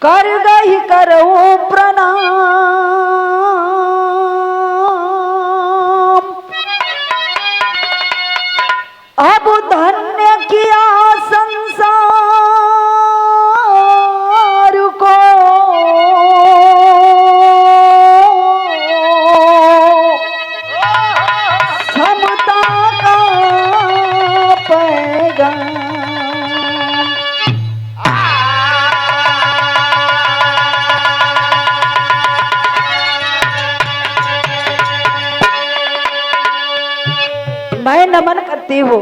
कर गई करो प्रणाम। अब धन्य किया संसार को, समता का पैगाम। मैं नमन करती हूँ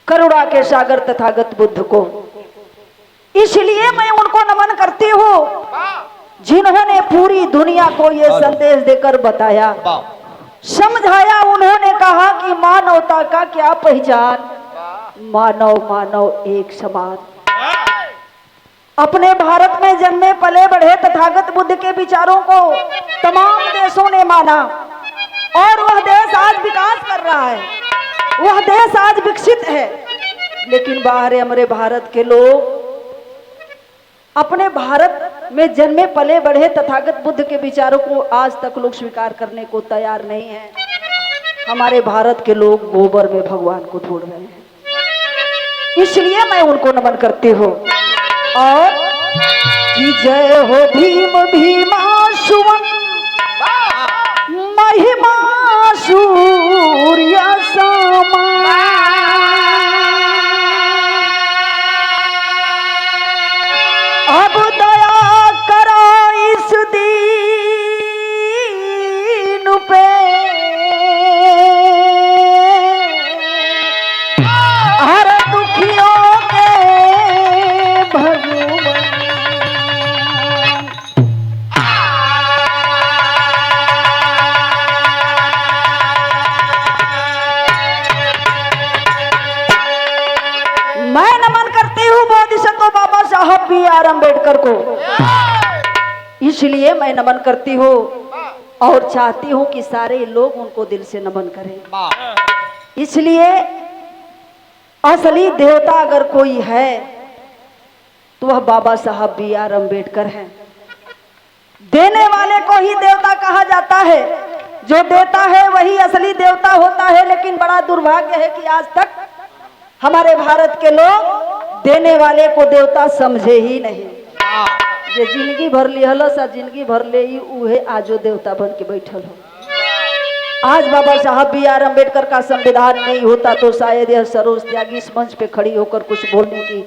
करुणा के सागर तथागत बुद्ध को। इसलिए मैं उनको नमन करती हूँ जिन्होंने पूरी दुनिया को ये संदेश देकर बताया, समझाया। उन्होंने कहा कि मानवता का क्या पहचान, मानव मानव एक समान। अपने भारत में जन्मे पले बढ़े तथागत बुद्ध के विचारों को तमाम देशों ने माना और वह देश आज विकास कर रहा है, वह देश आज विकसित है। लेकिन बाहर हमारे भारत के लोग अपने भारत में जन्मे पले बढ़े तथागत बुद्ध के विचारों को आज तक लोग स्वीकार करने को तैयार नहीं है। हमारे भारत के लोग गोबर में भगवान को ढूंढ रहे हैं। इसलिए मैं उनको नमन करती हूँ। और कि जय हो भीम भीमा सुवन, महिमा सूर्य समान। अब दया करो इस दीन पे, हर दुखियों के भगवान। मैं नमन करती हूँ बोधिसत्व बाबा साहब B.R. अम्बेडकर को। इसलिए मैं नमन करती हूँ और चाहती हूँ कि सारे लोग उनको दिल से नमन करें। इसलिए असली देवता अगर कोई है तो वह बाबा साहब B.R. अम्बेडकर हैं। देने वाले को ही देवता कहा जाता है, जो देता है वही असली देवता होता है। लेकिन बड़ा दुर्भाग्य है कि आज तक हमारे भारत के लोग देने वाले को देवता समझे ही नहीं। जे जिंदगी भर लिहल सा जिंदगी भर ले ही उहे आजो देवता बन के बैठल हो। आज बाबा साहब B.R. अम्बेडकर का संविधान नहीं होता तो शायद यह सरोज त्यागी इस मंच पे खड़ी होकर कुछ बोलने की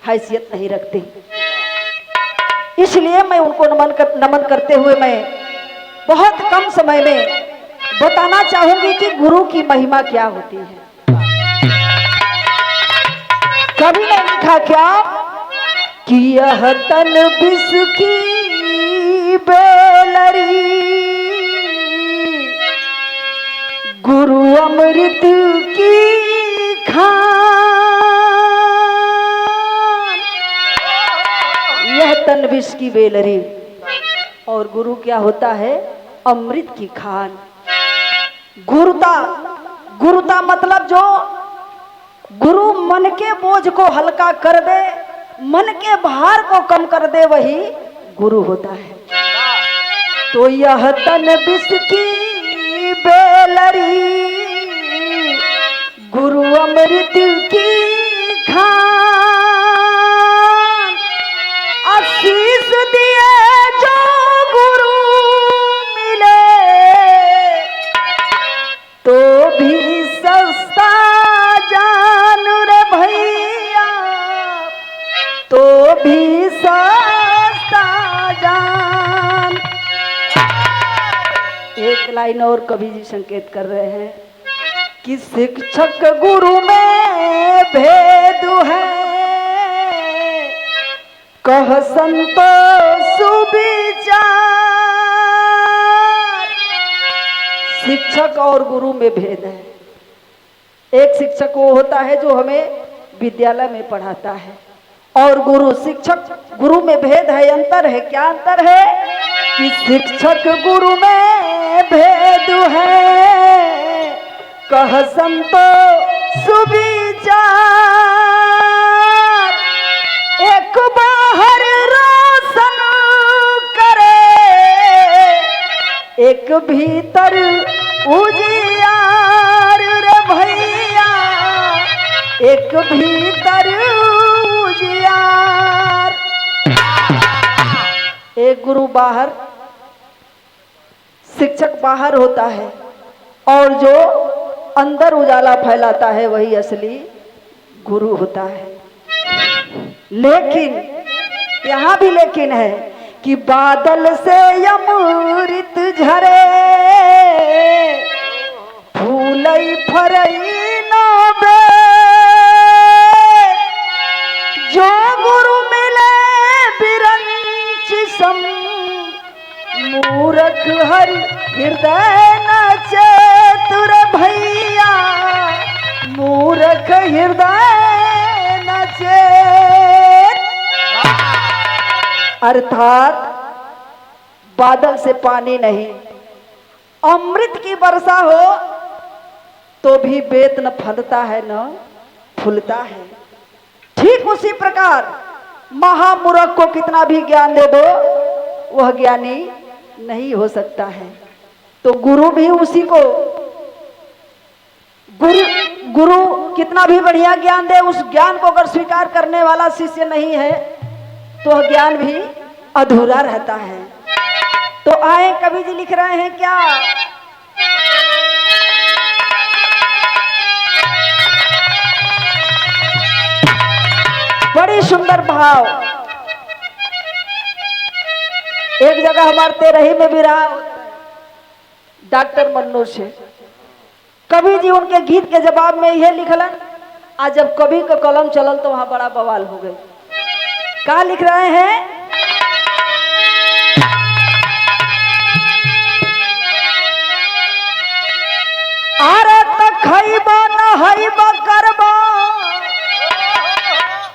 हैसियत नहीं रखती। इसलिए मैं उनको नमन करते हुए मैं बहुत कम समय में बताना चाहूंगी कि गुरु की महिमा क्या होती है। कभी ने लिखा क्या कि यह तन विष की बेलरी, गुरु अमृत की खान। यह तन विष की बेलरी और गुरु क्या होता है, अमृत की खान। गुरुता, गुरुता मतलब जो गुरु मन के बोझ को हल्का कर दे, मन के भार को कम कर दे, वही गुरु होता है। तो यह तन विष की बेलरी, गुरु अमृत की खान। आशीष दिए जो गुरु मिले तो भी सस्ता जान रे भैया, तो भी सस्ता जान। एक लाइन और कवि जी संकेत कर रहे हैं कि शिक्षक गुरु में भेद है, कह संतो सुविचार। शिक्षक और गुरु में भेद है। एक शिक्षक वो होता है जो हमें विद्यालय में पढ़ाता है, और गुरु शिक्षक गुरु में भेद है, अंतर है। क्या अंतर है कि शिक्षक गुरु में भेद है, कह संतो सुविचार। एक बाह एक भीतर उजियार रे भैया, एक भीतर उजियार। एक गुरु बाहर, शिक्षक बाहर होता है और जो अंदर उजाला फैलाता है वही असली गुरु होता है। लेकिन यहाँ भी लेकिन है कि बादल से अमृत झरे, फूलई फरई नबे, जो गुरु मिले बिरंच सम, मूरख हरि हृदय नचे तुर भैया, मूरख हृदय नचे। अर्थात बादल से पानी नहीं, अमृत की वर्षा हो तो भी बेत न फंदता है न फूलता है। ठीक उसी प्रकार महामूर्ख को कितना भी ज्ञान दे दो वह ज्ञानी नहीं हो सकता है। तो गुरु भी उसी को, गुरु कितना भी बढ़िया ज्ञान दे, उस ज्ञान को अगर स्वीकार करने वाला शिष्य नहीं है तो वह ज्ञान भी अधूरा रहता है। तो आए कवि जी लिख रहे हैं क्या, बड़ी सुंदर भाव। एक जगह हमारे तेरही में भी रहा डॉक्टर मन्नू से, कवि जी उनके गीत के जवाब में यह लिखलन, आज जब कवि का कलम चलल तो वहां बड़ा बवाल हो गए। क्या लिख रहे हैं, अरे त खइबा नहइबा करबा,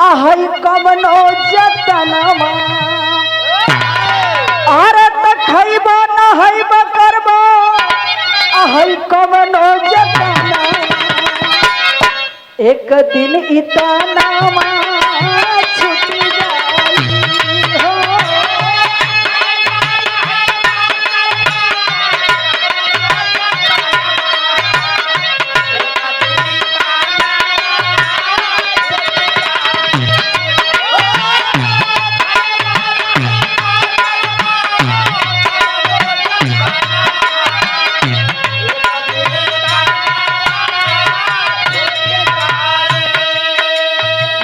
आहई कवनो जतनमा, अरे त खइबा नहइबा करबा, आहई कवनो जतनमा, एक दिन इतनामा छूट जाई हो।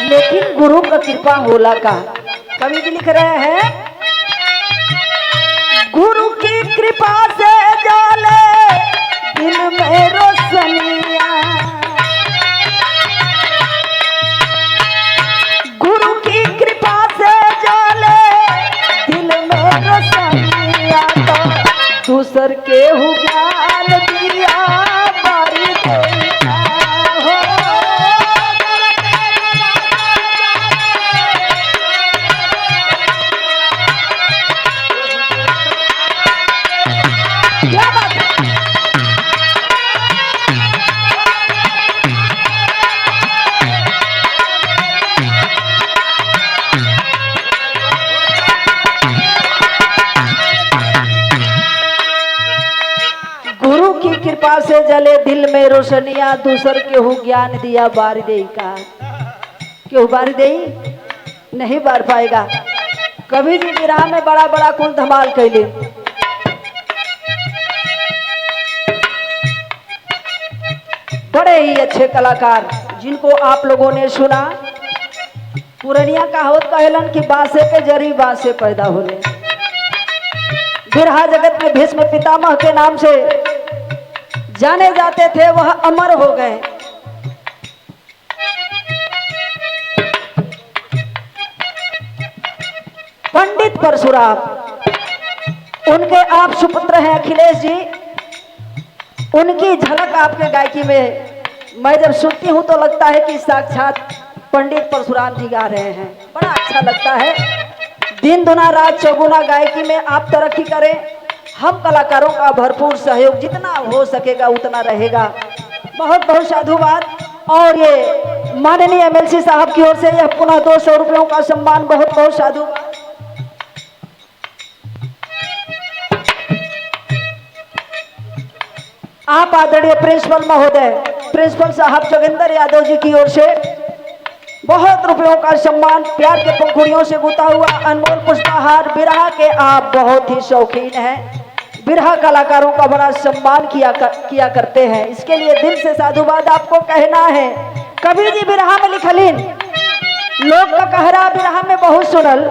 लेकिन गुरु का कृपा होला का, कवि जी लिख रहे हैं, गुरु की कृपा से जाले दिल में रोशनिया, गुरु की कृपा से जाले दिल में रोशनिया, तो दूसर के हु ज्ञान दिया बारी देना हो। गुरु की कृपा से जले दिल में रोशनिया, दूसर केहू ज्ञान दिया बार दे का, केहू बार दे नहीं बार पाएगा। कवि जी विराह में बड़ा बड़ा कुल धमाल कैले। बड़े ही अच्छे कलाकार जिनको आप लोगों ने सुना। पुरनिया कहावत कहलन कि बासे के जरी बासे पैदा होले। बिरहा जगत में भीष्म पितामह के नाम से जाने जाते थे, वह अमर हो गए। पंडित परशुराम, उनके आप सुपुत्र हैं अखिलेश जी। उनकी झलक आपके गायकी में मैं जब सुनती हूँ तो लगता है कि साक्षात पंडित परशुराम जी गा रहे हैं। बड़ा अच्छा लगता है। दिन दुना रात चौगुना गायकी में आप तरक्की करें। हम कलाकारों का भरपूर सहयोग जितना हो सकेगा उतना रहेगा। बहुत बहुत साधुवाद। और ये माननीय एमएलसी साहब की ओर से यह पुनः 200 रुपयों का सम्मान। बहुत बहुत साधुवाद। आप आदरणीय प्रिंसिपल महोदय, प्रिंसिपल साहब जोगिंदर यादव जी की ओर से बहुत रुपयों का सम्मान, प्यार के पंखुड़ियों से गुथा हुआ अनमोल पुष्पहार। बिरहा के आप बहुत ही शौकीन हैं, बिरहा कलाकारों का बड़ा सम्मान किया करते हैं, इसके लिए दिल से साधुवाद आपको कहना है। कवि जी बिरहा में लिखलिन, लोग का कहरा बिरहा में बहुत सुनल,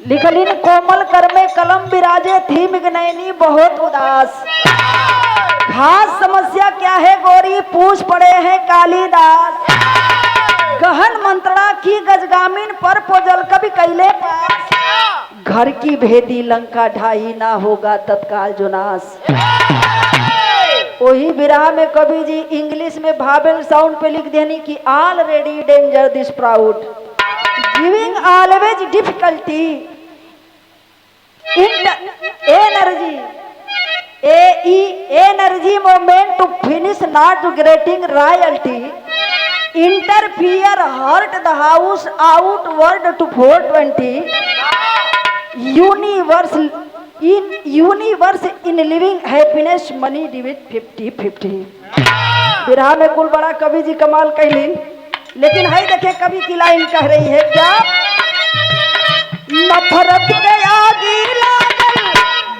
लिखलिन कोमल कर में कलम बिराजे थी मिगनैनी बहुत उदास। खास समस्या क्या है गोरी पूछ पड़े हैं कालिदास। गहन मंत्रणा की गजगामिन पर पोजल कभी कैले पास। घर की भेदी लंका ढाई ना होगा तत्काल जो नाश। वही बिरहा में कवि जी इंग्लिश में भावेल साउंड पे लिख देनी कि already danger this proud giving always difficulty energy energy moment to finish not grating royalty interfere hurt the house outward to 420 universe in living happiness money divide 50-50। Birha में कुल बड़ा कवि जी कमाल कहलीन, लेकिन है देखे कवि की लाइन कह रही है क्या, नफरत के आगी लागल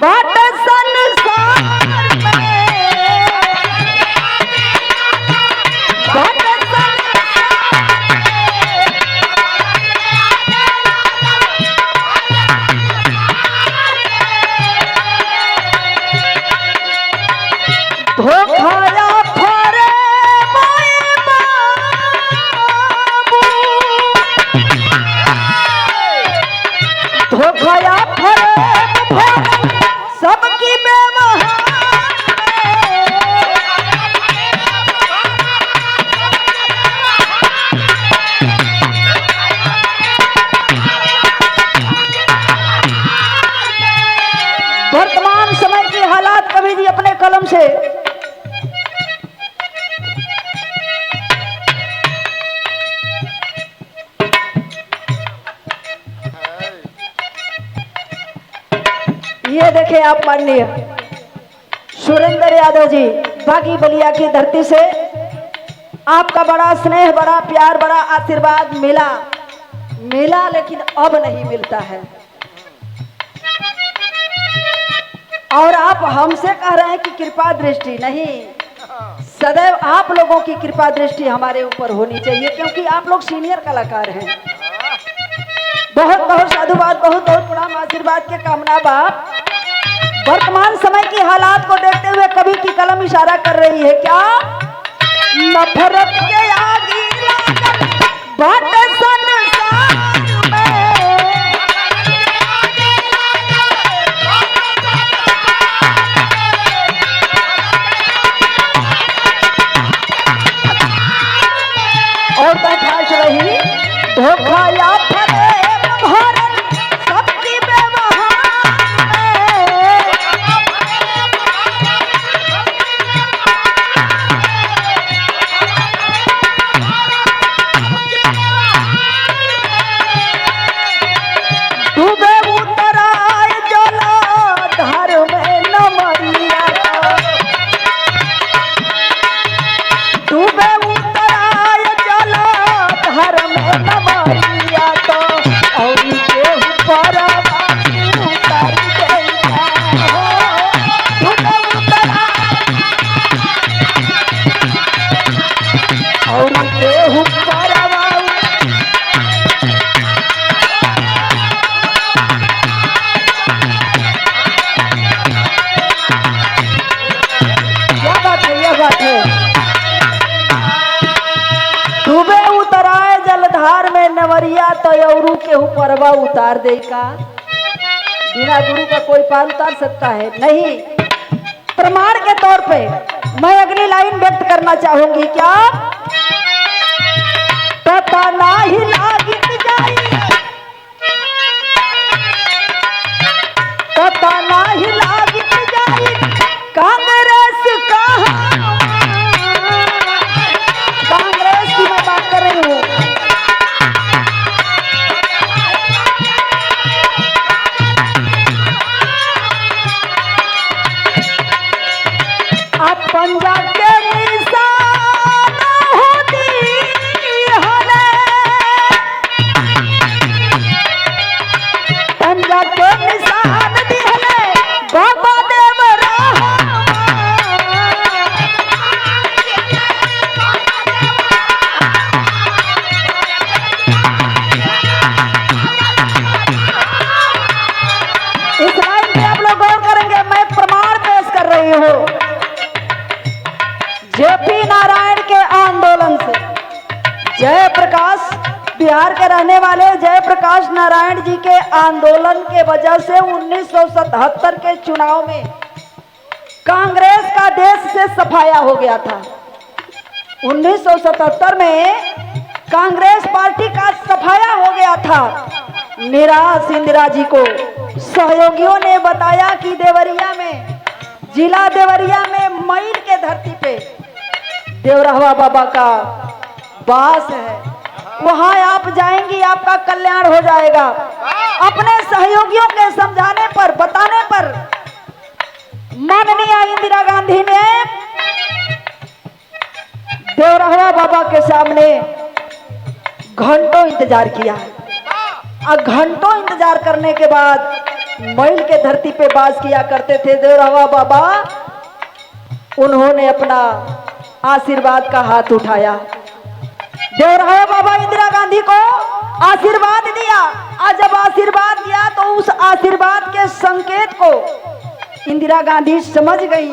बाट संसार में, बाट धोखाया फरे माए बाबू, धोखाया फरे सबकी व्यवहार वर्तमान समय के हालात कवि जी अपने कलम से ये देखें आप माननीय सुरेंद्र यादव जी बागी बलिया की धरती से आपका बड़ा स्नेह, बड़ा प्यार, बड़ा आशीर्वाद मिला लेकिन अब नहीं मिलता है। और आप हमसे कह रहे हैं कि कृपा दृष्टि नहीं, सदैव आप लोगों की कृपा दृष्टि हमारे ऊपर होनी चाहिए, क्योंकि आप लोग सीनियर कलाकार हैं। बहुत बहुत साधुवाद, बहुत बहुत प्रणाम, आशीर्वाद के कामना बाप। वर्तमान समय की हालात को देखते हुए कवि की कलम इशारा कर रही है क्या, नफरत के आगी लागल बाट संसार में, और बैठाश रही धोखा या फरेब भरल सबकी व्यवहार में, डूबे उतराय जलाधार में नमरिया, डूबे उतराय जलाधार में नमरिया तो और के ऊपर उतार देगा, डूबे उतराय और के ऊपर डूबे उतराए जलधार में नवरिया तो औरू के ऊपरवा उतार दे का। बिना गुरु का कोई पार उतार सकता है नहीं। प्रमाण के तौर पे मैं अगली लाइन व्यक्त करना चाहूंगी क्या, पता नाही लागित जाई, पता नाही लागित जाई कांग्रेस कहाँ, कांग्रेस की मैं बात कर रही हूँ। बिहार के रहने वाले जयप्रकाश नारायण जी के आंदोलन के वजह से 1977 के चुनाव में कांग्रेस का देश से सफाया हो गया था। 1977 में कांग्रेस पार्टी का सफाया हो गया था। निराश इंदिरा जी को सहयोगियों ने बताया कि देवरिया में, जिला देवरिया में मैल के धरती पे देवरहवा बाबा का वास है, वहां आप जाएंगी आपका कल्याण हो जाएगा। अपने सहयोगियों के समझाने पर, बताने पर माननीय इंदिरा गांधी ने देवरहवा बाबा के सामने घंटों इंतजार किया और घंटों इंतजार करने के बाद मैल के धरती पे वास किया करते थे देवरहवा बाबा। उन्होंने अपना आशीर्वाद का हाथ उठाया, देवरहवा बाबा इंदिरा गांधी को आशीर्वाद दिया और जब आशीर्वाद दिया तो उस आशीर्वाद के संकेत को इंदिरा गांधी समझ गई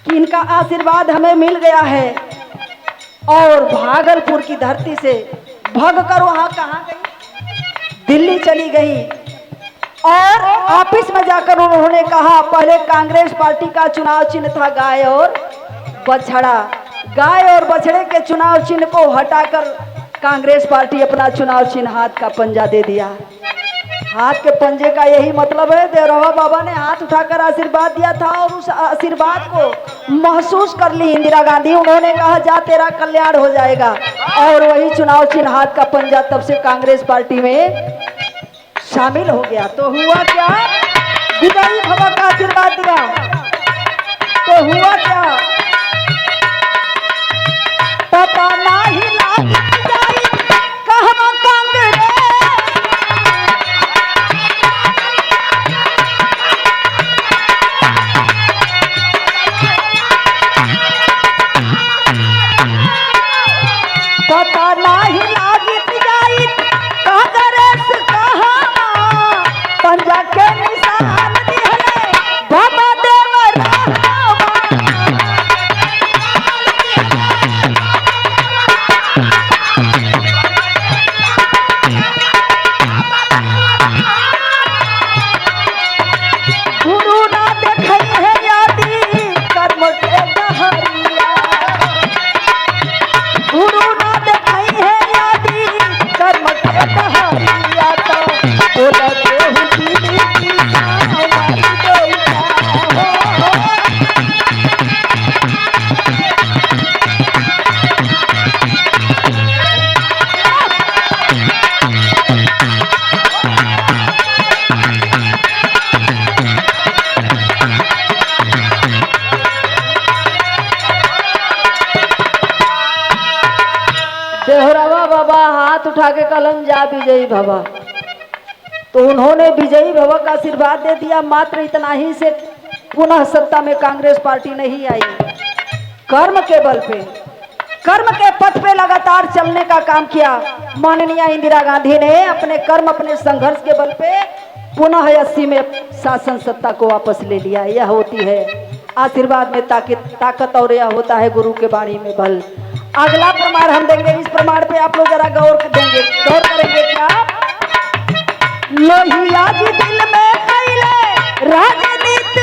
कि इनका आशीर्वाद हमें मिल गया है, और भागलपुर की धरती से भागकर वहां कहां गई, दिल्ली चली गई और ऑफिस में जाकर उन्होंने कहा, पहले कांग्रेस पार्टी का चुनाव चिन्ह था गाय और बछड़ा, गाय और बछड़े के चुनाव चिन्ह को हटाकर कांग्रेस पार्टी अपना चुनाव चिन्ह हाथ का पंजा दे दिया। हाथ के पंजे का यही मतलब है, देवरहवा बाबा ने हाथ उठाकर आशीर्वाद दिया था और उस आशीर्वाद को महसूस कर ली इंदिरा गांधी। उन्होंने कहा जा तेरा कल्याण हो जाएगा, और वही चुनाव चिन्ह हाथ का पंजा तब से कांग्रेस पार्टी में शामिल हो गया। तो हुआ क्या, विजयी भव का आशीर्वाद दिया तो हुआ क्या, पता नहीं लागी जाई कहवा कांग्रेस, पता नहीं लागी जाई कांग्रेस कहवा पंजा के निशान दिहले बाबा देवरहवा। गुरु ना देखई है यादी कर्म के डहरिया, गुरु ना देखई है यादी कर्म के डहरिया, तो बोला देहु दीदी की हमारी देवता हो। देवरहवा बाबा हाथ उठा के कलम जा विजयी भव, तो उन्होंने विजयी भव का आशीर्वाद दे दिया। मात्र इतना ही से पुनः सत्ता में कांग्रेस पार्टी नहीं आई। कर्म के बल पे, कर्म के पथ पे लगातार चलने का काम किया माननीय इंदिरा गांधी ने। अपने कर्म, अपने संघर्ष के बल पे पुनः 80 में शासन सत्ता को वापस ले लिया। यह होती है आशीर्वाद में ताकत, और यह होता है गुरु के वाणी में बल। अगला प्रमाण हम देंगे, इस प्रमाण पे आप लोग जरा गौर करेंगे क्या, लोहिया जी दिल में कैले राजनीति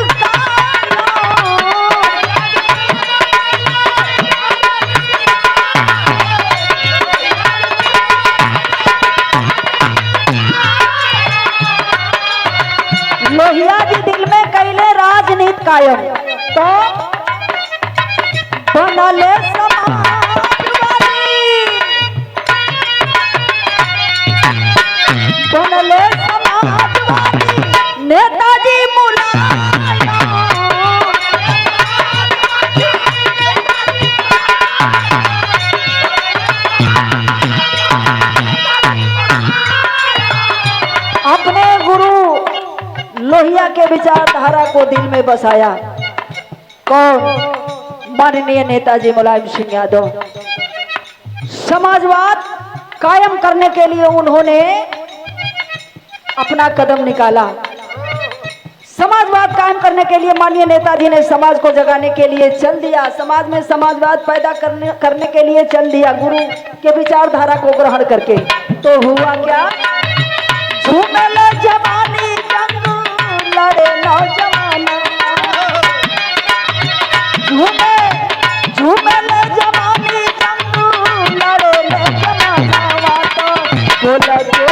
लोहिया जी दिल में कैले राजनीति कायम, तो बनले बनले समाजवादी नेताजी मुलायम। अपने गुरु लोहिया के विचारधारा को दिल में बसाया। कौन? माननीय नेताजी मुलायम सिंह यादव। समाजवाद कायम करने के लिए उन्होंने अपना कदम निकाला। समाजवाद कायम करने के लिए माननीय नेताजी ने समाज को जगाने के लिए चल दिया, समाज में समाजवाद पैदा करने के लिए चल दिया, गुरु के विचारधारा को ग्रहण करके। तो हुआ क्या, झूमे ले जवानी जंग लड़े नौजवान, झूमे झूमे ले जवानी जंग लड़े नौजवान, बोला जो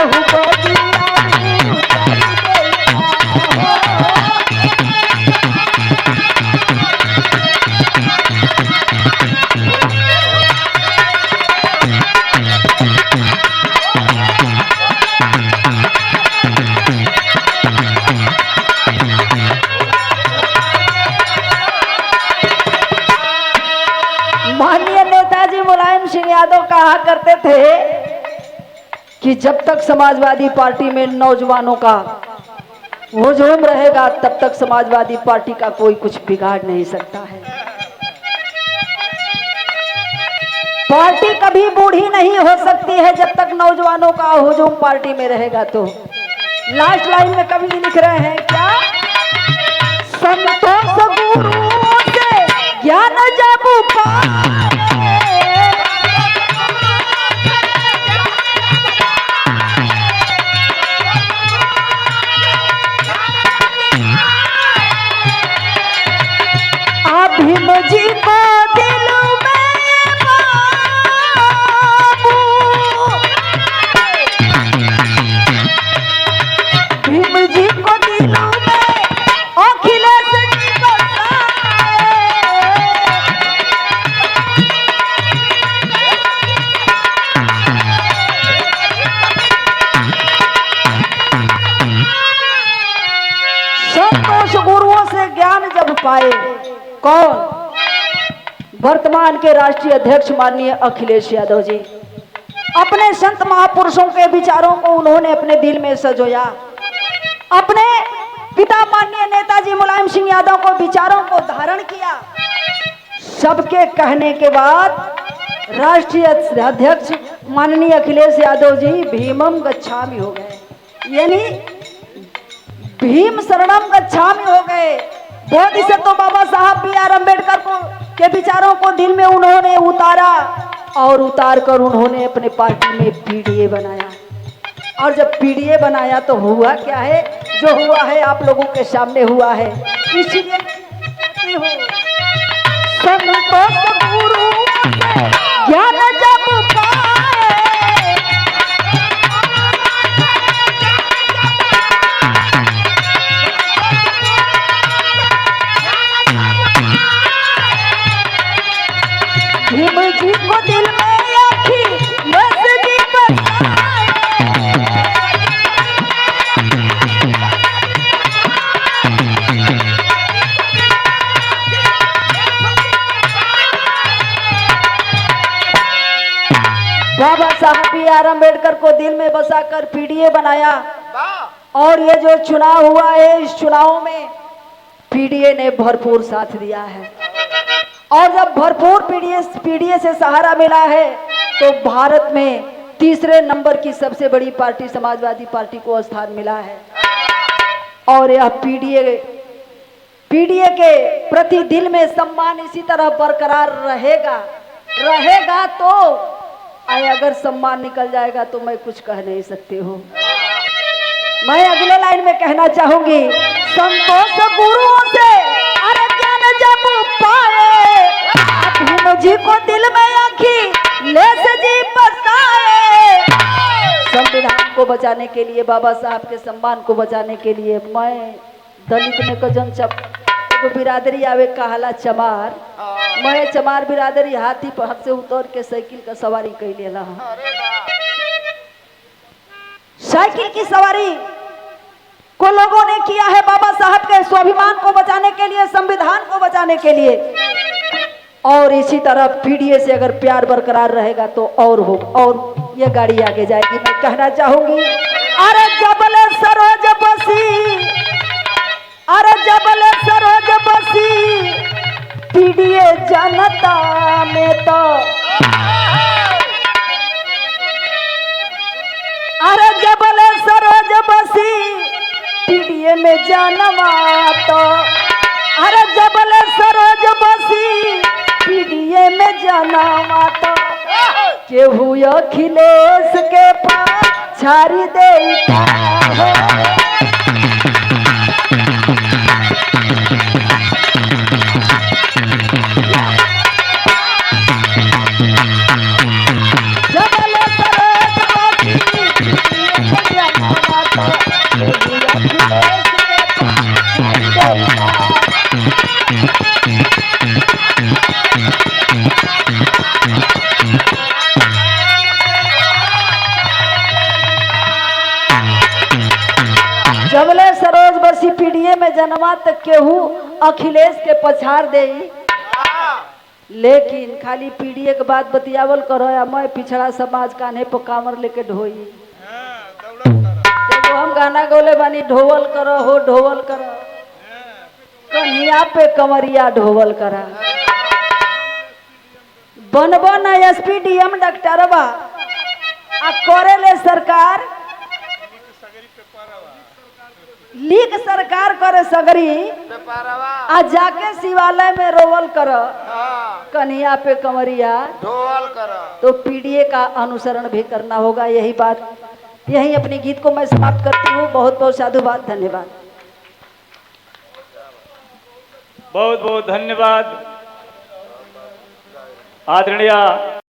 माननीय नेताजी मुलायम सिंह यादव कहा करते थे कि जब तक समाजवादी पार्टी में नौजवानों का हुजूम रहेगा तब तक समाजवादी पार्टी का कोई कुछ बिगाड़ नहीं सकता है। पार्टी कभी बूढ़ी नहीं हो सकती है जब तक नौजवानों का हुजूम पार्टी में रहेगा। तो लास्ट लाइन में कवि लिख रहे हैं क्या, संतोष गुरुओं से ज्ञान जब पाए, भीम जी को दिल में बाबू, भीम जी को दिल में अखिलेश जी बसाए, संतोष गुरुओं से ज्ञान जब पाए, कौन, वर्तमान के राष्ट्रीय अध्यक्ष माननीय अखिलेश यादव जी, अपने संत महापुरुषों के विचारों को उन्होंने अपने दिल में सजोया, अपने पिता माननीय नेताजी मुलायम सिंह यादव को विचारों को धारण किया। सबके कहने के बाद राष्ट्रीय अध्यक्ष माननीय अखिलेश यादव जी भीमम गच्छामि हो गए, यानी भीम शरणम गच्छामि हो गए। बहुत इसे तो बाबा साहब B.R. अम्बेडकर को के विचारों को दिल में उन्होंने उतारा और उतार कर उन्होंने अपने पार्टी में PDA बनाया। और जब PDA बनाया तो हुआ क्या है, जो हुआ है आप लोगों के सामने हुआ है। इसलिए संतोष गुरु ज्ञान जब पाए, भीम जी को दिल में अखिलेश जी बसाए, बाबा साहब B.R. अम्बेडकर को दिल में बसाकर PDA बनाया। और ये जो चुनाव हुआ है, इस चुनाव में PDA ने भरपूर साथ दिया है। और जब भरपूर PDA से सहारा मिला है तो भारत में तीसरे नंबर की सबसे बड़ी पार्टी समाजवादी पार्टी को स्थान मिला है। और यह PDA के प्रति दिल में सम्मान इसी तरह बरकरार रहेगा तो अगर सम्मान निकल जाएगा तो मैं कुछ कह नहीं सकती हूँ। मैं अगले लाइन में कहना चाहूंगी, संतोष गुरुओं से अरे ज्ञान जब पाए, भीम जी को दिल में अखिलेश जी बसाए। संविधान को बचाने के लिए, बाबा साहब के सम्मान को बचाने के लिए मैं दलित में कजन बिरादरी आवे कहला चमार, मैं चमार बिरादरी हाथी पर से उतर के साइकिल का सवारी कैले ला। साइकिल की सवारी को लोगों ने किया है बाबा साहब के स्वाभिमान को बचाने के लिए, संविधान को बचाने के लिए। और इसी तरह PDA से अगर प्यार बरकरार रहेगा तो और ये गाड़ी आगे जाएगी। मैं कहना चाहूंगी, अरे जबल सरोज बसी, अरे जबल सरोज बसी PDA जनता में तो, अरे जबल सरोज बसी PDA में जनवा तो अरे जबल सरोज बसी पीडीए में जनवा तो केहू अखिलेश के पास छारी दे जबले सरोज बसी पीढ़िए में जन्मा तक केहू अखिलेश के पछाड़ दे, लेकिन खाली पीढ़िए के बाद बतियावल करो या मैं पिछड़ा समाज कान्हे पर कामर लेके ढोई। तो हम गाना गोले बानी ढोवल करो हो ढोवल करो, कन्हिया पे कमरिया ढोवल करा। बनबो ना एसपीडीएम डॉक्टरवा आ करे ले सरकार लीक सरकार करे सगरी आ जाके शिवालय में रोवल कर कन्हिया पे कमरिया ढोवल कर। तो पीडीए का अनुसरण भी करना होगा। यही बात, यही अपने गीत को मैं समाप्त करती हूँ। बहुत बहुत साधुवाद, धन्यवाद। बहुत बहुत धन्यवाद आदरणीय